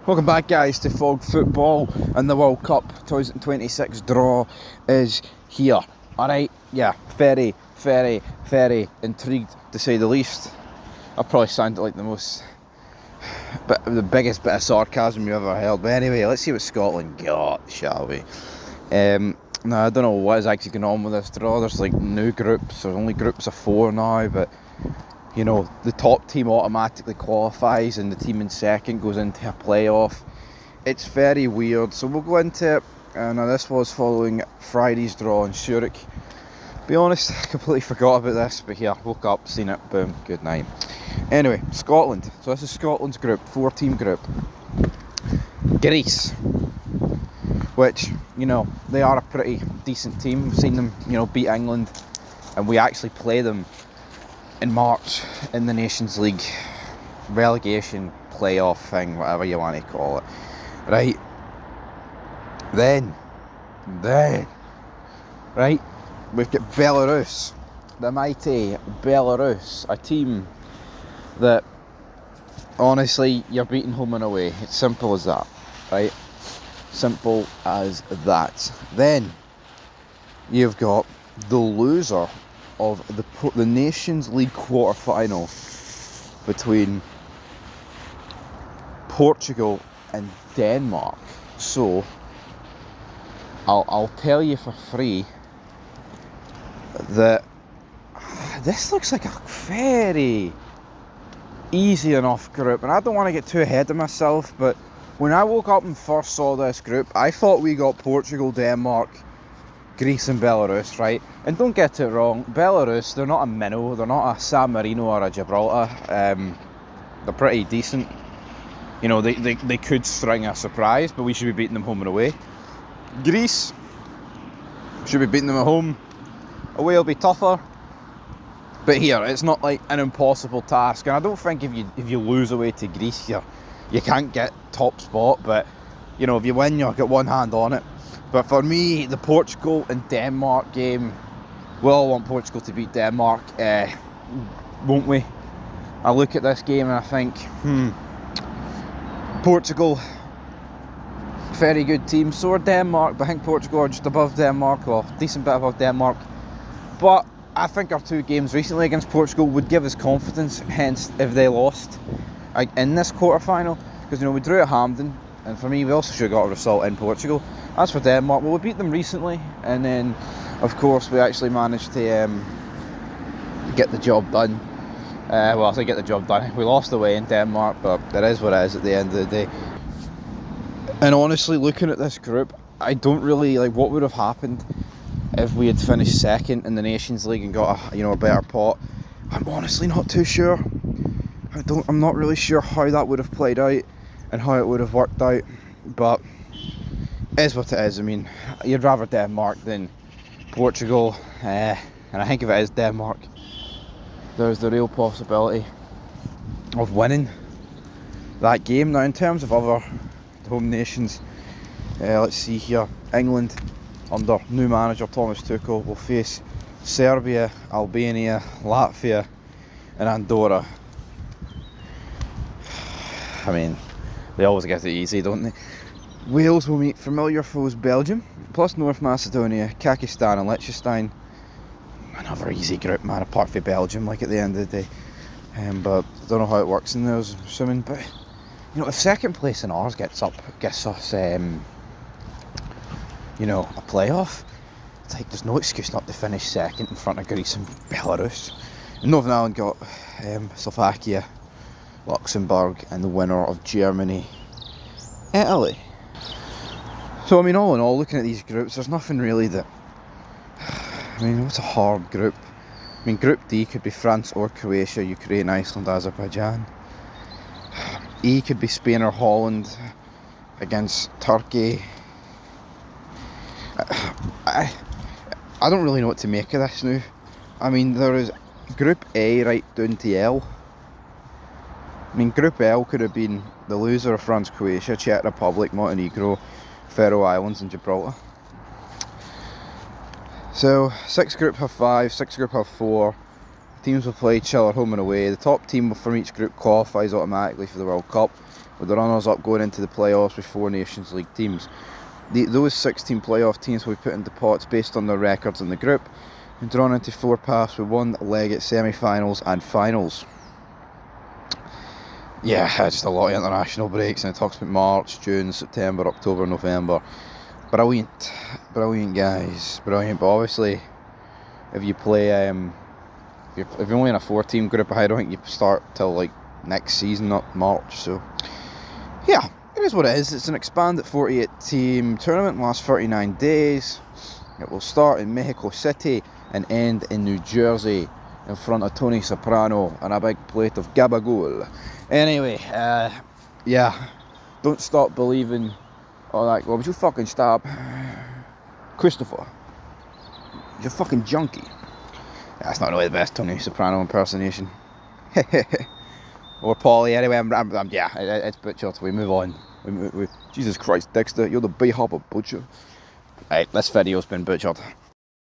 Welcome back, guys, to Fog Football, and the World Cup 2026 draw is here. Alright, yeah, very intrigued, to say the least. I probably sounded like the biggest bit of sarcasm you ever heard, but anyway, let's see what Scotland got, shall we? Now, I don't know what is actually going on with this draw. There's like new groups, there's only groups of 4 now, but you know, the top team automatically qualifies and the team in second goes into a playoff. It's very weird, so we'll go into it. Now, this was following Friday's draw in Zurich. Be honest, I completely forgot about this, but here, woke up, seen it, boom, good night. Anyway, Scotland. So this is Scotland's group, 4-team group. Greece, which, you know, they are a pretty decent team. We've seen them, you know, beat England, and we actually play them in March in the Nations League relegation playoff thing, whatever you want to call it. Right, then right, we've got Belarus, the mighty Belarus, a team that honestly you're beating home and away. It's simple as that, right? Simple as that. Then you've got the loser of the Nations League quarter-final between Portugal and Denmark. So I'll tell you for free that this looks like a very easy enough group, and I don't want to get too ahead of myself, but when I woke up and first saw this group, I thought we got Portugal, Denmark, Greece and Belarus, right? And don't get it wrong, Belarus, they're not a minnow, they're not a San Marino or a Gibraltar. They're pretty decent. You know, they could string a surprise, but we should be beating them home and away. Greece, should be beating them at home. Away will be tougher. But here, it's not like an impossible task. And I don't think if you lose away to Greece here, you can't get top spot. But, you know, if you win, you'll get one hand on it. But for me, the Portugal and Denmark game, we all want Portugal to beat Denmark, won't we? I look at this game and I think, Portugal, very good team. So are Denmark, but I think Portugal are just above Denmark, or a decent bit above Denmark. But I think our 2 games recently against Portugal would give us confidence, hence if they lost in this quarter-final, because, you know, we drew at Hampden, and for me, we also should have got a result in Portugal. As for Denmark, well, we beat them recently, and then, of course, we actually managed to get the job done. Well, I say get the job done. We lost away in Denmark, but it is what it is at the end of the day. And honestly, looking at this group, I don't really like what would have happened if we had finished second in the Nations League and got a better pot. I'm honestly not too sure. I'm not really sure how that would have played out and how it would have worked out, but it is what it is. I mean, you'd rather Denmark than Portugal, and I think if it is Denmark, there's the real possibility of winning that game. Now, in terms of other home nations, let's see here. England, under new manager Thomas Tuchel, will face Serbia, Albania, Latvia and Andorra. I mean, they always get it easy, don't they? Wales will meet familiar foes Belgium, plus North Macedonia, Kazakhstan and Liechtenstein. Another easy group, man, apart from Belgium, like at the end of the day. But I don't know how it works in those, I'm assuming. But, you know, if second place in ours gets us, you know, a playoff, it's like there's no excuse not to finish second in front of Greece and Belarus. And Northern Ireland got Slovakia, Luxembourg, and the winner of Germany, Italy. So, I mean, all in all, looking at these groups, there's nothing really that... I mean, what's a hard group? I mean, Group D could be France or Croatia, Ukraine, Iceland, Azerbaijan. E could be Spain or Holland against Turkey. I don't really know what to make of this now. I mean, there is Group A right down to L. I mean, Group L could have been the loser of France, Croatia, Czech Republic, Montenegro, Faroe Islands and Gibraltar. So, 6 group have 5, 6 group have 4. Teams will play each other home and away. The top team from each group qualifies automatically for the World Cup. with the runners-up going into the playoffs with 4 Nations League teams. Those 16 playoff teams will be put into pots based on their records in the group and drawn into 4 paths with 1 leg at semi-finals and finals. Yeah, just a lot of international breaks, and it talks about March, June, September, October, November. Brilliant, guys, brilliant. But obviously, if you play, if you're only in a 4-team group, I don't think you start till like next season, not March. So, yeah, it is what it is. It's an expanded 48-team tournament, lasts 39 days. It will start in Mexico City and end in New Jersey in front of Tony Soprano and a big plate of gabagool. Anyway, yeah, don't stop believing. All that. Well, would you fucking stop, Christopher? You're a fucking junkie. That's not really the best Tony Soprano impersonation. Or Paulie. Anyway, yeah, it's butchered. We move on. Jesus Christ, Dexter, you're the B-hopper butcher. Right, this video's been butchered.